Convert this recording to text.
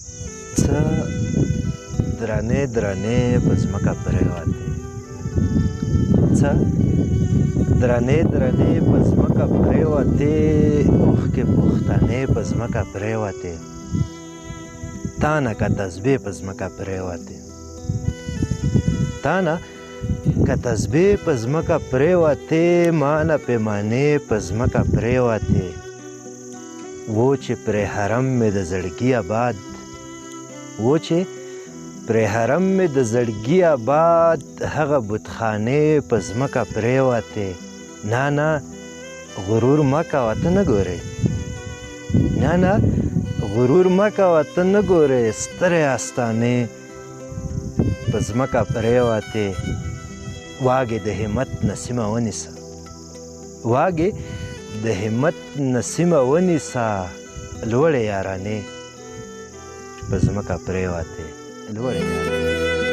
څه درنې درنې په ځمکه پرېوتې، څه درنې درنې په ځمکه پرېوتې، اوښکې پښتنې په ځمکه پرېوتې، تا نه که تسبې په ځمکه پرېوتې، تا نه که تسبې په ځمکه پرېوتې، ما نه پیمانې په ځمکه پرېوتې، و چې پرې حرم مې د زړګي آباد، و چې پرې حرم مې د زړګي آباد، هغه بتخانې په ځمکه پرېوتې، نه نه غرور مه کوه ته نه ګورې، نه نه غرور مه کوه ته نه ګورې، سترې آستانې په ځمکه پرېوتې، واګې د همت نسیمه ونیسه، واګې د همت نسیمه ونیسه، لوړې یارانې په ځمکه پرېوتې، لوړې یارانې.